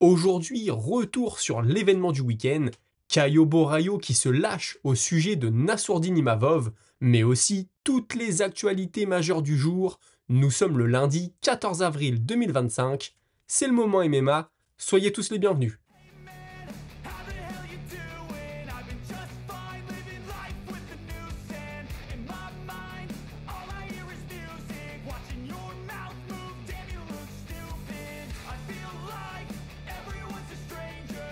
Aujourd'hui, retour sur l'événement du week-end, Caio Borraio qui se lâche au sujet de Nassourdine Imavov, mais aussi toutes les actualités majeures du jour. Nous sommes le lundi 14 avril 2025, c'est le moment MMA, soyez tous les bienvenus. How the hell you doing? I've been just fine, living life with the news and in my mind, all I hear is music. Watching your mouth move, damn you look stupid. I feel like everyone's a stranger.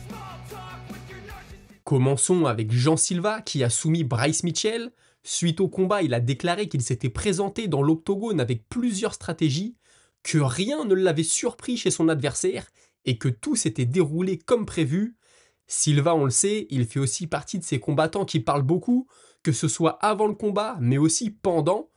Small talk with your narcissist. Commençons avec Jean Silva qui a soumis Bryce Mitchell. Suite au combat, il a déclaré qu'il s'était présenté dans l'octogone avec plusieurs stratégies, que rien ne l'avait surpris chez son adversaire et que tout s'était déroulé comme prévu. Silva, on le sait, il fait aussi partie de ces combattants qui parlent beaucoup, que ce soit avant le combat, mais aussi pendant.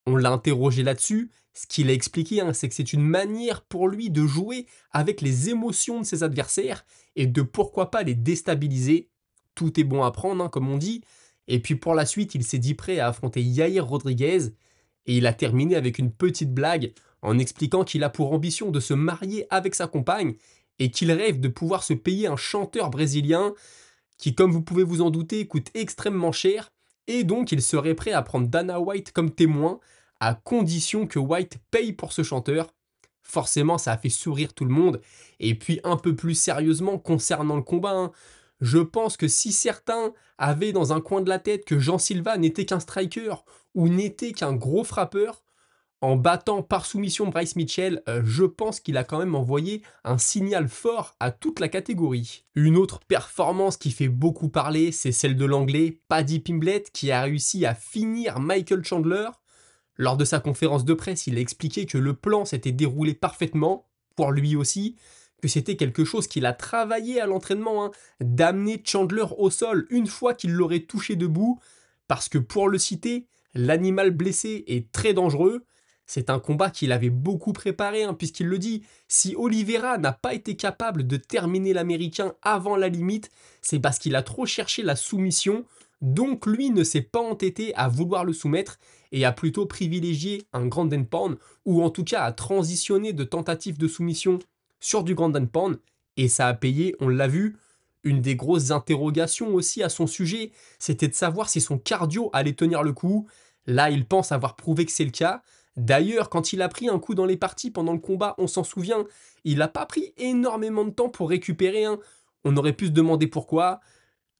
On l'a interrogé là-dessus. Ce qu'il a expliqué, c'est que c'est une manière pour lui de jouer avec les émotions de ses adversaires et de pourquoi pas les déstabiliser. Tout est bon à prendre, comme on dit. Et puis pour la suite, il s'est dit prêt à affronter Yair Rodriguez. Et il a terminé avec une petite blague en expliquant qu'il a pour ambition de se marier avec sa compagne et qu'il rêve de pouvoir se payer un chanteur brésilien qui, comme vous pouvez vous en douter, coûte extrêmement cher. Et donc il serait prêt à prendre Dana White comme témoin à condition que White paye pour ce chanteur. Forcément, ça a fait sourire tout le monde. Et puis un peu plus sérieusement concernant le combat, je pense que si certains avaient dans un coin de la tête que Jean Silva n'était qu'un striker ou n'était qu'un gros frappeur, en battant par soumission Bryce Mitchell, je pense qu'il a quand même envoyé un signal fort à toute la catégorie. Une autre performance qui fait beaucoup parler, c'est celle de l'anglais Paddy Pimblett qui a réussi à finir Michael Chandler. Lors de sa conférence de presse, il a expliqué que le plan s'était déroulé parfaitement, pour lui aussi, que c'était quelque chose qu'il a travaillé à l'entraînement, d'amener Chandler au sol une fois qu'il l'aurait touché debout, parce que pour le citer, l'animal blessé est très dangereux. C'est un combat qu'il avait beaucoup préparé, puisqu'il le dit, si Oliveira n'a pas été capable de terminer l'Américain avant la limite, c'est parce qu'il a trop cherché la soumission, donc lui ne s'est pas entêté à vouloir le soumettre et a plutôt privilégié un grand and pound, ou en tout cas à transitionner de tentatives de soumission sur du grand and pound, et ça a payé, on l'a vu. Une des grosses interrogations aussi à son sujet, c'était de savoir si son cardio allait tenir le coup. Là, il pense avoir prouvé que c'est le cas. D'ailleurs, quand il a pris un coup dans les parties pendant le combat, on s'en souvient, il n'a pas pris énormément de temps pour récupérer. On aurait pu se demander pourquoi.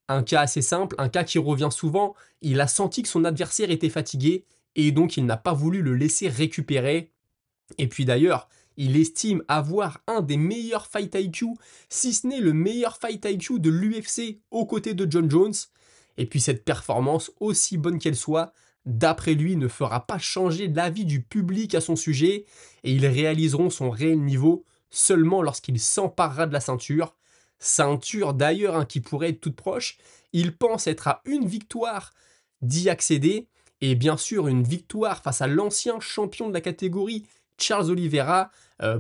Un cas assez simple, un cas qui revient souvent, il a senti que son adversaire était fatigué et donc il n'a pas voulu le laisser récupérer. Et puis d'ailleurs, il estime avoir un des meilleurs fight IQ, si ce n'est le meilleur fight IQ de l'UFC aux côtés de John Jones. Et puis cette performance, aussi bonne qu'elle soit, d'après lui, ne fera pas changer l'avis du public à son sujet, et ils réaliseront son réel niveau seulement lorsqu'il s'emparera de la ceinture. Ceinture d'ailleurs, qui pourrait être toute proche. Il pense être à une victoire d'y accéder, et bien sûr une victoire face à l'ancien champion de la catégorie, Charles Oliveira,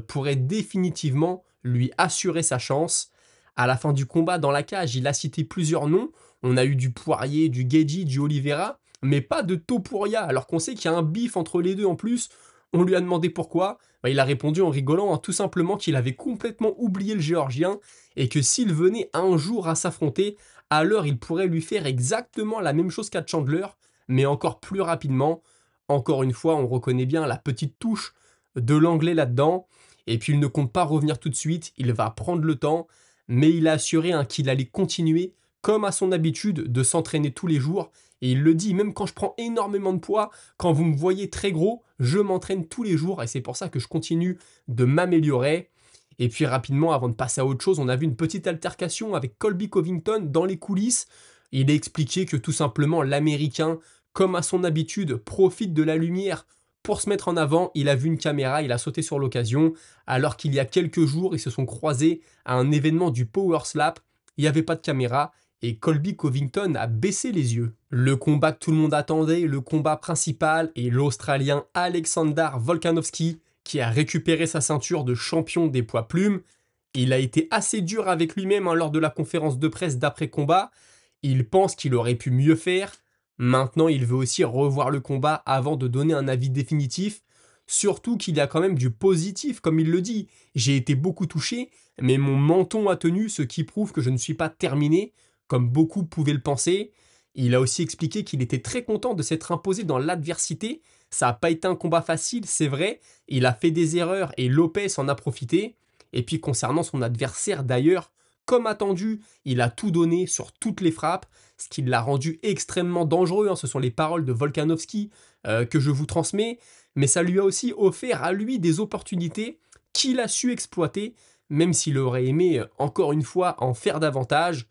pourrait définitivement lui assurer sa chance. À la fin du combat dans la cage, il a cité plusieurs noms. On a eu du Poirier, du Gaethje, du Oliveira, mais pas de Topuria, alors qu'on sait qu'il y a un bif entre les deux en plus. On lui a demandé pourquoi. Il a répondu en rigolant, tout simplement qu'il avait complètement oublié le Géorgien et que s'il venait un jour à s'affronter, alors il pourrait lui faire exactement la même chose qu'à Chandler, mais encore plus rapidement. Encore une fois, on reconnaît bien la petite touche de l'anglais là-dedans. Et puis il ne compte pas revenir tout de suite, il va prendre le temps, mais il a assuré qu'il allait continuer, comme à son habitude, de s'entraîner tous les jours. Et il le dit, même quand je prends énormément de poids, quand vous me voyez très gros, je m'entraîne tous les jours et c'est pour ça que je continue de m'améliorer. Et puis rapidement, avant de passer à autre chose, on a vu une petite altercation avec Colby Covington dans les coulisses. Il a expliqué que tout simplement l'Américain, comme à son habitude, profite de la lumière pour se mettre en avant. Il a vu une caméra, il a sauté sur l'occasion, alors qu'il y a quelques jours, ils se sont croisés à un événement du Power Slap. Il n'y avait pas de caméra et Colby Covington a baissé les yeux. Le combat que tout le monde attendait, le combat principal, est l'Australien Alexander Volkanovski qui a récupéré sa ceinture de champion des poids plumes. Il a été assez dur avec lui-même lors de la conférence de presse d'après-combat. Il pense qu'il aurait pu mieux faire. Maintenant, il veut aussi revoir le combat avant de donner un avis définitif. Surtout qu'il y a quand même du positif, comme il le dit. J'ai été beaucoup touché, mais mon menton a tenu, ce qui prouve que je ne suis pas terminé, comme beaucoup pouvaient le penser. Il a aussi expliqué qu'il était très content de s'être imposé dans l'adversité. Ça n'a pas été un combat facile, c'est vrai. Il a fait des erreurs et Lopez en a profité. Et puis concernant son adversaire d'ailleurs, comme attendu, il a tout donné sur toutes les frappes, ce qui l'a rendu extrêmement dangereux, hein. Ce sont les paroles de Volkanovski que je vous transmets, mais ça lui a aussi offert à lui des opportunités qu'il a su exploiter, même s'il aurait aimé, encore une fois, en faire davantage.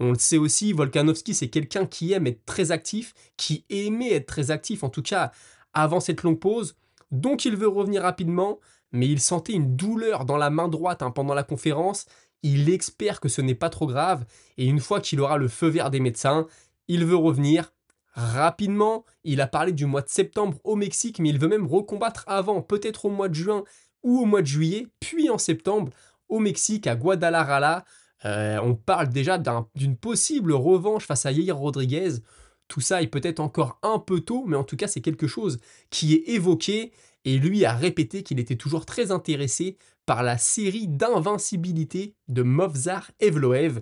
On le sait aussi, Volkanovski, c'est quelqu'un qui aime être très actif, qui aimait être très actif, en tout cas avant cette longue pause, donc il veut revenir rapidement, mais il sentait une douleur dans la main droite, hein, pendant la conférence. Il espère que ce n'est pas trop grave, et une fois qu'il aura le feu vert des médecins, il veut revenir rapidement. Il a parlé du mois de septembre au Mexique, mais il veut même recombattre avant, peut-être au mois de juin ou au mois de juillet, puis en septembre au Mexique, à Guadalajara. On parle déjà d'une possible revanche face à Yair Rodriguez. Tout ça est peut-être encore un peu tôt, mais en tout cas c'est quelque chose qui est évoqué, et lui a répété qu'il était toujours très intéressé par la série d'invincibilité de Movsar Evloev.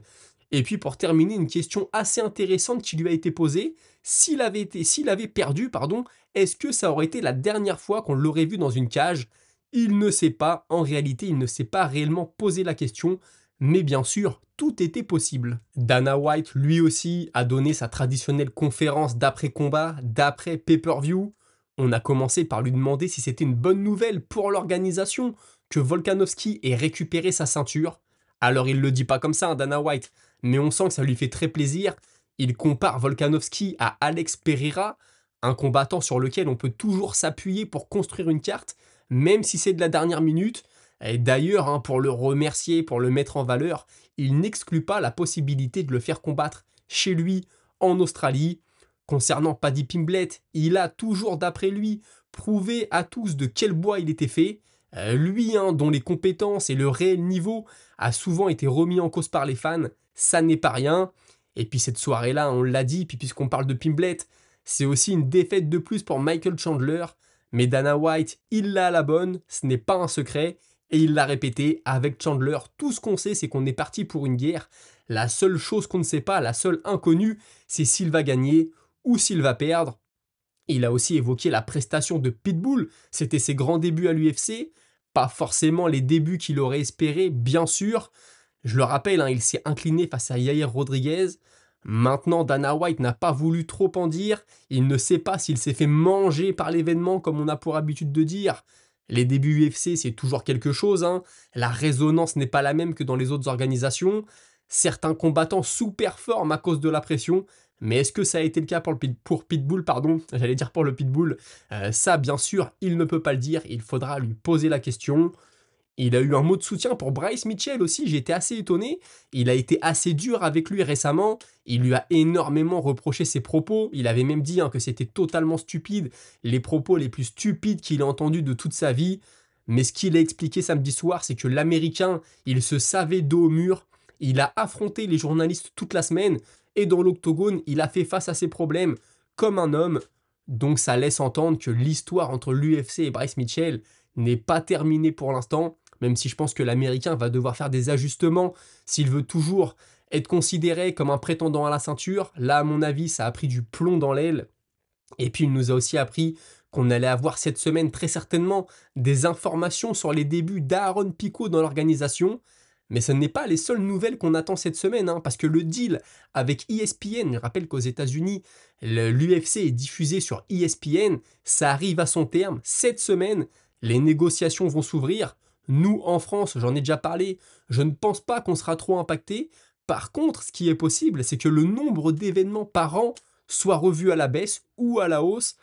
Et puis pour terminer, une question assez intéressante qui lui a été posée: s'il avait perdu, pardon, est-ce que ça aurait été la dernière fois qu'on l'aurait vu dans une cage? Il ne sait pas, en réalité il ne s'est pas réellement posé la question, mais bien sûr, tout était possible. Dana White, lui aussi, a donné sa traditionnelle conférence d'après-combat, d'après pay-per-view. On a commencé par lui demander si c'était une bonne nouvelle pour l'organisation que Volkanovski ait récupéré sa ceinture. Alors il le dit pas comme ça, hein, Dana White, mais on sent que ça lui fait très plaisir. Il compare Volkanovski à Alex Pereira, un combattant sur lequel on peut toujours s'appuyer pour construire une carte, même si c'est de la dernière minute. Et d'ailleurs, hein, pour le remercier, pour le mettre en valeur, il n'exclut pas la possibilité de le faire combattre chez lui en Australie. Concernant Paddy Pimblett, il a toujours, d'après lui, prouvé à tous de quel bois il était fait. Lui, hein, dont les compétences et le réel niveau a souvent été remis en cause par les fans, ça n'est pas rien. Et puis cette soirée-là, on l'a dit, puis puisqu'on parle de Pimblett, c'est aussi une défaite de plus pour Michael Chandler. Mais Dana White, il l'a à la bonne, ce n'est pas un secret. Et il l'a répété avec Chandler, tout ce qu'on sait, c'est qu'on est parti pour une guerre. La seule chose qu'on ne sait pas, la seule inconnue, c'est s'il va gagner ou s'il va perdre. Il a aussi évoqué la prestation de Pitbull, c'était ses grands débuts à l'UFC, pas forcément les débuts qu'il aurait espérés, bien sûr. Je le rappelle, hein, il s'est incliné face à Yair Rodriguez. Maintenant, Dana White n'a pas voulu trop en dire, il ne sait pas s'il s'est fait manger par l'événement comme on a pour habitude de dire. Les débuts UFC, c'est toujours quelque chose, hein. La résonance n'est pas la même que dans les autres organisations. Certains combattants sous-performent à cause de la pression, mais est-ce que ça a été le cas pour Pitbull, pardon? J'allais dire pour le Pitbull. Ça, bien sûr, il ne peut pas le dire, il faudra lui poser la question. Il a eu un mot de soutien pour Bryce Mitchell aussi, j'ai été assez étonné. Il a été assez dur avec lui récemment, il lui a énormément reproché ses propos, il avait même dit, hein, que c'était totalement stupide, les propos les plus stupides qu'il a entendus de toute sa vie. Mais ce qu'il a expliqué samedi soir, c'est que l'Américain, il se savait dos au mur, il a affronté les journalistes toute la semaine, et dans l'octogone, il a fait face à ses problèmes comme un homme. Donc ça laisse entendre que l'histoire entre l'UFC et Bryce Mitchell n'est pas terminée pour l'instant, même si je pense que l'Américain va devoir faire des ajustements s'il veut toujours être considéré comme un prétendant à la ceinture. Là, à mon avis, ça a pris du plomb dans l'aile. Et puis, il nous a aussi appris qu'on allait avoir cette semaine très certainement des informations sur les débuts d'Aaron Pico dans l'organisation. Mais ce n'est pas les seules nouvelles qu'on attend cette semaine, hein, parce que le deal avec ESPN, je rappelle qu'aux États-Unis, l'UFC est diffusé sur ESPN, ça arrive à son terme cette semaine. Les négociations vont s'ouvrir. Nous, en France, j'en ai déjà parlé, je ne pense pas qu'on sera trop impacté. Par contre, ce qui est possible, c'est que le nombre d'événements par an soit revu à la baisse ou à la hausse.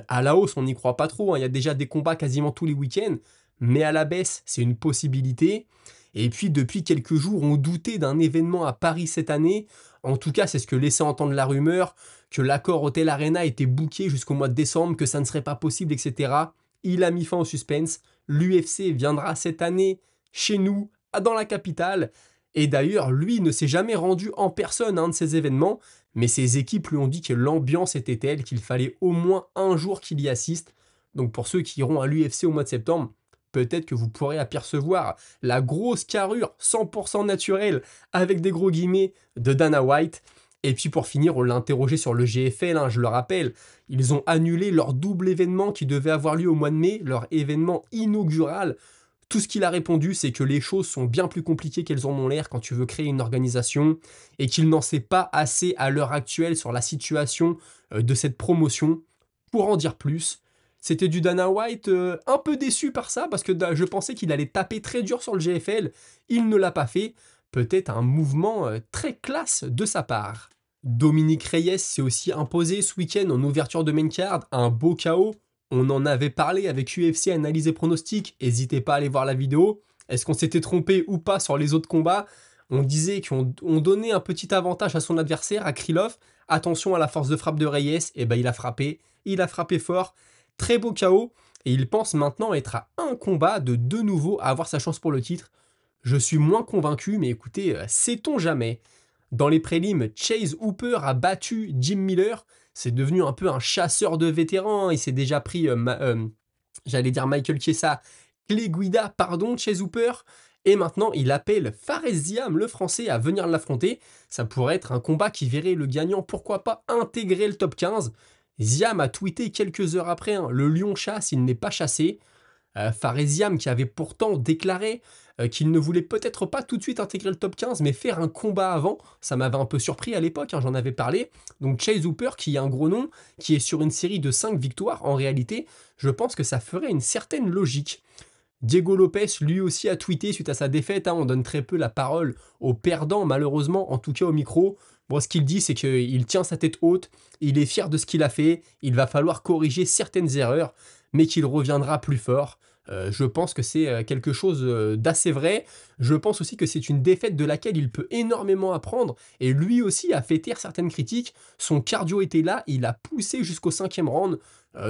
À la hausse, on n'y croit pas trop, hein, il y a déjà des combats quasiment tous les week-ends, mais à la baisse, c'est une possibilité. Et puis, depuis quelques jours, on doutait d'un événement à Paris cette année. En tout cas, c'est ce que laissait entendre la rumeur, que l'accord Hotel Arena était booké jusqu'au mois de décembre, que ça ne serait pas possible, etc. Il a mis fin au suspense. L'UFC viendra cette année chez nous, dans la capitale. Et d'ailleurs, lui ne s'est jamais rendu en personne à un de ces événements, mais ses équipes lui ont dit que l'ambiance était telle qu'il fallait au moins un jour qu'il y assiste. Donc pour ceux qui iront à l'UFC au mois de septembre, peut-être que vous pourrez apercevoir la grosse carrure 100% naturelle avec des gros guillemets de Dana White. Et puis pour finir, on l'a interrogé sur le GFL, hein, je le rappelle, ils ont annulé leur double événement qui devait avoir lieu au mois de mai, leur événement inaugural. Tout ce qu'il a répondu, c'est que les choses sont bien plus compliquées qu'elles en ont l'air quand tu veux créer une organisation et qu'il n'en sait pas assez à l'heure actuelle sur la situation de cette promotion. Pour en dire plus, c'était du Dana White un peu déçu par ça parce que je pensais qu'il allait taper très dur sur le GFL. Il ne l'a pas fait. Peut-être un mouvement très classe de sa part. Dominique Reyes s'est aussi imposé ce week-end en ouverture de main card, un beau KO. On en avait parlé avec UFC Analyse et Pronostic, n'hésitez pas à aller voir la vidéo. Est-ce qu'on s'était trompé ou pas sur les autres combats? On disait qu'on donnait un petit avantage à son adversaire, à Krylov. Attention à la force de frappe de Reyes, et ben il a frappé fort. Très beau KO, et il pense maintenant être à un combat de nouveau avoir sa chance pour le titre. Je suis moins convaincu, mais écoutez, sait-on jamais. Dans les prélims, Chase Hooper a battu Jim Miller. C'est devenu un peu un chasseur de vétérans. Il s'est déjà pris, j'allais dire Michael Chiesa, Clay Guida, pardon, Chase Hooper. Et maintenant, il appelle Fares Ziam, le français, à venir l'affronter. Ça pourrait être un combat qui verrait le gagnant, pourquoi pas, intégrer le top 15. Ziam a tweeté quelques heures après, hein, le lion chasse, il n'est pas chassé. Fares Ziam qui avait pourtant déclaré qu'il ne voulait peut-être pas tout de suite intégrer le top 15, mais faire un combat avant. Ça m'avait un peu surpris à l'époque, hein, j'en avais parlé. Donc Chase Hooper, qui est un gros nom, qui est sur une série de 5 victoires, en réalité, je pense que ça ferait une certaine logique. Diego Lopez, lui aussi, a tweeté suite à sa défaite. Hein, on donne très peu la parole aux perdants, malheureusement, en tout cas au micro. Bon, ce qu'il dit, c'est qu'il tient sa tête haute, il est fier de ce qu'il a fait, il va falloir corriger certaines erreurs, mais qu'il reviendra plus fort. Je pense que c'est quelque chose d'assez vrai. Je pense aussi que c'est une défaite de laquelle il peut énormément apprendre. Et lui aussi a fait taire certaines critiques. Son cardio était là, il a poussé jusqu'au 5e round.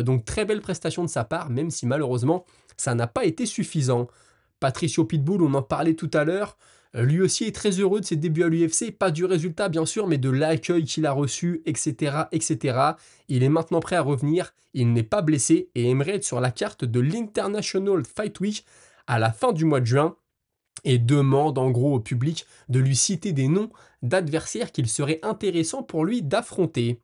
Donc très belle prestation de sa part, même si malheureusement ça n'a pas été suffisant. Patricio Pitbull, on en parlait tout à l'heure. Lui aussi est très heureux de ses débuts à l'UFC, pas du résultat bien sûr, mais de l'accueil qu'il a reçu, etc., etc. Il est maintenant prêt à revenir, il n'est pas blessé et aimerait être sur la carte de l'International Fight Week à la fin du mois de juin et demande en gros au public de lui citer des noms d'adversaires qu'il serait intéressant pour lui d'affronter.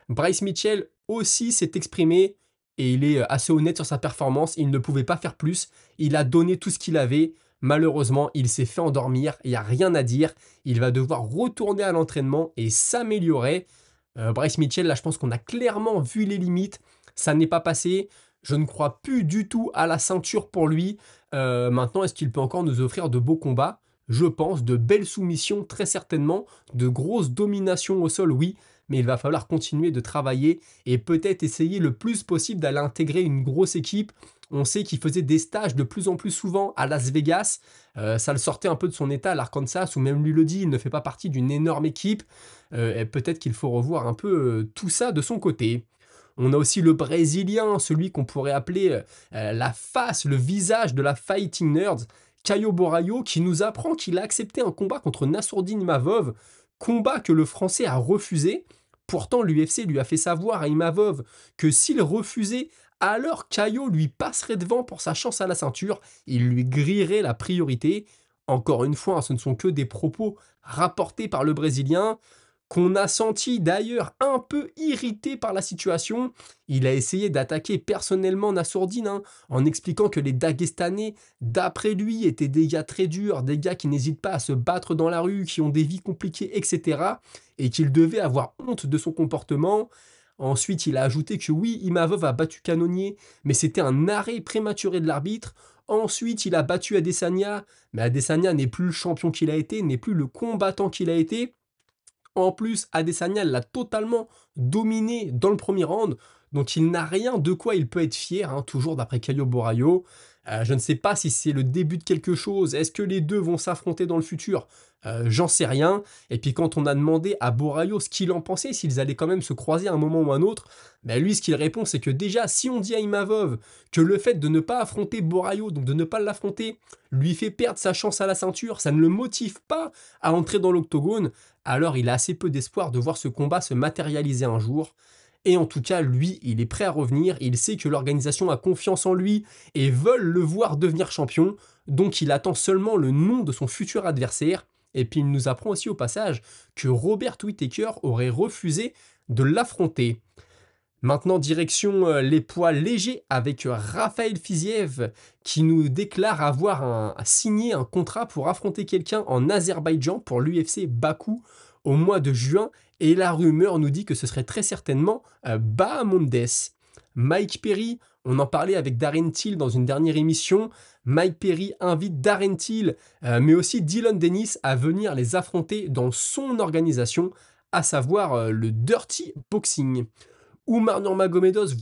Bryce Mitchell aussi s'est exprimé et il est assez honnête sur sa performance, il ne pouvait pas faire plus, il a donné tout ce qu'il avait. Malheureusement, il s'est fait endormir, il n'y a rien à dire. Il va devoir retourner à l'entraînement et s'améliorer. Bryce Mitchell, là, je pense qu'on a clairement vu les limites. Ça n'est pas passé. Je ne crois plus du tout à la ceinture pour lui. Maintenant, est-ce qu'il peut encore nous offrir de beaux combats? Je pense, de belles soumissions, très certainement. De grosses dominations au sol, oui. Mais il va falloir continuer de travailler et peut-être essayer le plus possible d'aller intégrer une grosse équipe. On sait qu'il faisait des stages de plus en plus souvent à Las Vegas. Ça le sortait un peu de son état à l'Arkansas, où même lui le dit, il ne fait pas partie d'une énorme équipe. Et peut-être qu'il faut revoir un peu tout ça de son côté. On a aussi le Brésilien, celui qu'on pourrait appeler la face, le visage de la Fighting Nerds, Caio Borralho, qui nous apprend qu'il a accepté un combat contre Nassourdine Imavov, combat que le Français a refusé. Pourtant, l'UFC lui a fait savoir à Imavov que s'il refusait, alors Caio lui passerait devant pour sa chance à la ceinture, il lui grillerait la priorité. Encore une fois, ce ne sont que des propos rapportés par le Brésilien, qu'on a senti d'ailleurs un peu irrité par la situation. Il a essayé d'attaquer personnellement Nassourdine, hein, en expliquant que les Dagestanais, d'après lui, étaient des gars très durs, des gars qui n'hésitent pas à se battre dans la rue, qui ont des vies compliquées, etc. Et qu'il devait avoir honte de son comportement. Ensuite, il a ajouté que oui, Imavov a battu Cannonier, mais c'était un arrêt prématuré de l'arbitre. Ensuite, il a battu Adesanya, mais Adesanya n'est plus le champion qu'il a été, n'est plus le combattant qu'il a été. En plus, Adesanya l'a totalement dominé dans le premier round, donc il n'a rien de quoi il peut être fier, hein, toujours d'après Caio Borralho. Je ne sais pas si c'est le début de quelque chose, est-ce que les deux vont s'affronter dans le futur? J'en sais rien. Et puis quand on a demandé à Borralho ce qu'il en pensait, s'ils allaient quand même se croiser à un moment ou un autre, ben lui ce qu'il répond c'est que déjà si on dit à Imavov que le fait de ne pas affronter Borralho, donc de ne pas l'affronter, lui fait perdre sa chance à la ceinture, ça ne le motive pas à entrer dans l'octogone, alors il a assez peu d'espoir de voir ce combat se matérialiser un jour. Et en tout cas, lui, il est prêt à revenir, il sait que l'organisation a confiance en lui et veulent le voir devenir champion, donc il attend seulement le nom de son futur adversaire. Et puis il nous apprend aussi au passage que Robert Whittaker aurait refusé de l'affronter. Maintenant, direction les poids légers avec Raphaël Fiziev qui nous déclare avoir signé un contrat pour affronter quelqu'un en Azerbaïdjan pour l'UFC Bakou au mois de juin. Et la rumeur nous dit que ce serait très certainement Bahamondes. Mike Perry, on en parlait avec Darren Till dans une dernière émission. Mike Perry invite Darren Till, mais aussi Dylan Dennis à venir les affronter dans son organisation, à savoir le Dirty Boxing. Oumar Nurmagomedov,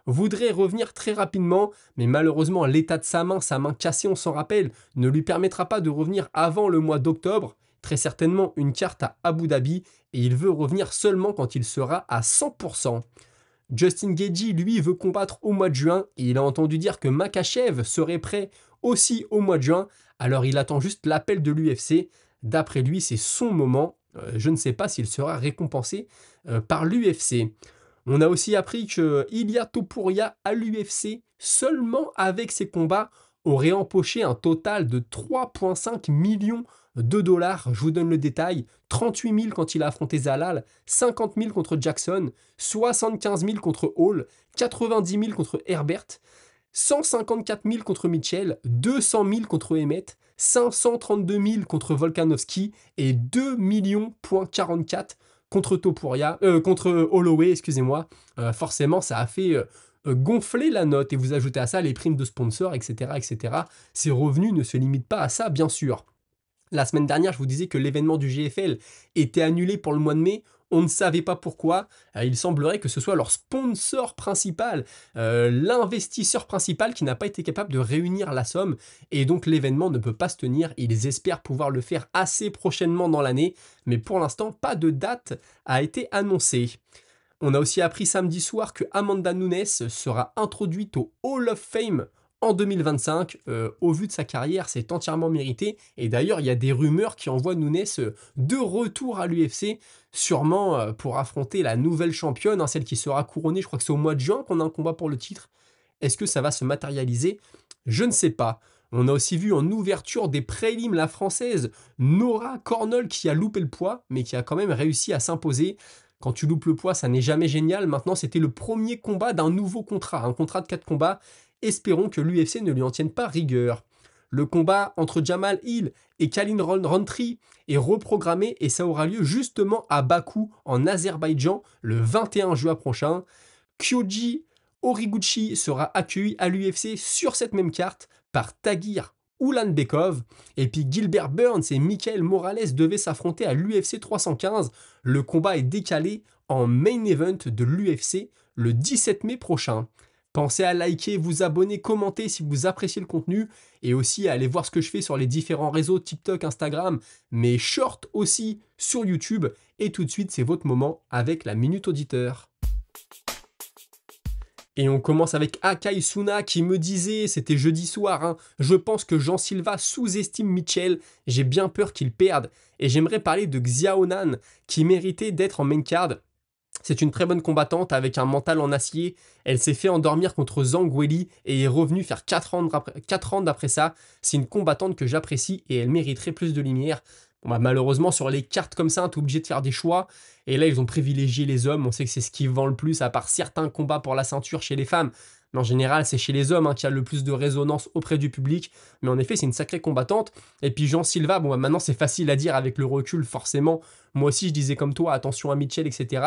voudrait revenir très rapidement, mais malheureusement l'état de sa main cassée, on s'en rappelle, ne lui permettra pas de revenir avant le mois d'octobre. Très certainement une carte à Abu Dhabi, et il veut revenir seulement quand il sera à 100%. Justin Gaethje, lui, veut combattre au mois de juin, et il a entendu dire que Makhachev serait prêt aussi au mois de juin, alors il attend juste l'appel de l'UFC. D'après lui, c'est son moment. Je ne sais pas s'il sera récompensé par l'UFC. On a aussi appris que Ilia Topuria à l'UFC, seulement avec ses combats, aurait empoché un total de 3,5 millions de dollars. Je vous donne le détail. 38 000 quand il a affronté Zalal, 50 000 contre Jackson, 75 000 contre Hall, 90 000 contre Herbert, 154 000 contre Mitchell, 200 000 contre Emmett, 532 000 contre Volkanovski et 2 millions,44 contre contre Holloway, excusez-moi. Forcément, ça a fait gonfler la note et vous ajoutez à ça les primes de sponsors, etc., etc. Ces revenus ne se limitent pas à ça, bien sûr. La semaine dernière, je vous disais que l'événement du GFL était annulé pour le mois de mai. On ne savait pas pourquoi. Il semblerait que ce soit leur sponsor principal, l'investisseur principal qui n'a pas été capable de réunir la somme. Et donc l'événement ne peut pas se tenir. Ils espèrent pouvoir le faire assez prochainement dans l'année. Mais pour l'instant, pas de date a été annoncée. On a aussi appris samedi soir que Amanda Nunes sera introduite au Hall of Fame en 2025. Au vu de sa carrière, c'est entièrement mérité. Et d'ailleurs, il y a des rumeurs qui envoient Nunes de retour à l'UFC, sûrement pour affronter la nouvelle championne, celle qui sera couronnée. Je crois que c'est au mois de juin qu'on a un combat pour le titre. Est-ce que ça va se matérialiser? Je ne sais pas. On a aussi vu en ouverture des prélims la française Nora Cornol qui a loupé le poids, mais qui a quand même réussi à s'imposer. Quand tu loupes le poids, ça n'est jamais génial. Maintenant, c'était le premier combat d'un nouveau contrat, un contrat de 4 combats. Espérons que l'UFC ne lui en tienne pas rigueur. Le combat entre Jamal Hill et Khalil Rountree est reprogrammé et ça aura lieu justement à Bakou, en Azerbaïdjan, le 21 juin prochain. Kyoji Horiguchi sera accueilli à l'UFC sur cette même carte par Tagir Ulanbekov. Et puis Gilbert Burns et Michael Morales devaient s'affronter à l'UFC 315. Le combat est décalé en main event de l'UFC le 17 mai prochain. Pensez à liker, vous abonner, commenter si vous appréciez le contenu et aussi à aller voir ce que je fais sur les différents réseaux TikTok, Instagram, mais short aussi sur YouTube. Et tout de suite, c'est votre moment avec la Minute Auditeur. Et on commence avec Akai Suna qui me disait, c'était jeudi soir, je pense que Jean Silva sous-estime Mitchell, j'ai bien peur qu'il perde. Et j'aimerais parler de Xiaonan qui méritait d'être en main card. C'est une très bonne combattante avec un mental en acier. Elle s'est fait endormir contre Zhang Weili et est revenue faire 4 rounds après ça. C'est une combattante que j'apprécie et elle mériterait plus de lumière. Bon, malheureusement, sur les cartes comme ça, tu es obligé de faire des choix. Et là, ils ont privilégié les hommes. On sait que c'est ce qui vend le plus, à part certains combats pour la ceinture chez les femmes. Mais en général, c'est chez les hommes qu'il y a le plus de résonance auprès du public. Mais en effet, c'est une sacrée combattante. Et puis Jean Silva, maintenant, c'est facile à dire avec le recul, forcément. Moi aussi, je disais comme toi, attention à Mitchell, etc.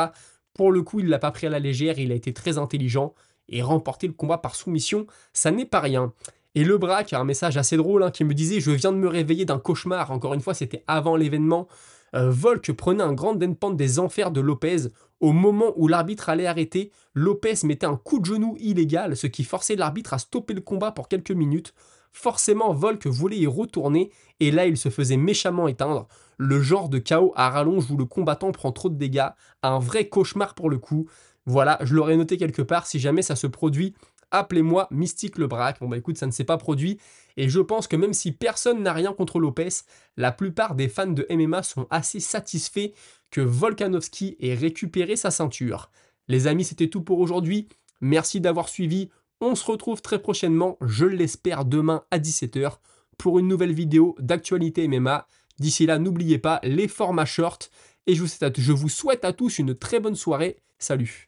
Pour le coup, il ne l'a pas pris à la légère, il a été très intelligent et remporter le combat par soumission, ça n'est pas rien. Et le Braque a un message assez drôle qui me disait « Je viens de me réveiller d'un cauchemar ». Encore une fois, c'était avant l'événement. Volk prenait un grand endpoint des enfers de Lopez. Au moment où l'arbitre allait arrêter, Lopez mettait un coup de genou illégal, ce qui forçait l'arbitre à stopper le combat pour quelques minutes. Forcément, Volk voulait y retourner, et là, il se faisait méchamment éteindre. Le genre de chaos à rallonge où le combattant prend trop de dégâts, un vrai cauchemar pour le coup. Voilà, je l'aurais noté quelque part, si jamais ça se produit appelez-moi Mystique Le Braque. Bon bah écoute, ça ne s'est pas produit, et je pense que même si personne n'a rien contre Lopez, la plupart des fans de MMA sont assez satisfaits que Volkanovski ait récupéré sa ceinture. Les amis, c'était tout pour aujourd'hui. Merci d'avoir suivi. On se retrouve très prochainement, je l'espère demain à 17h, pour une nouvelle vidéo d'actualité MMA. D'ici là, n'oubliez pas les formats short. Et je vous souhaite à tous une très bonne soirée. Salut!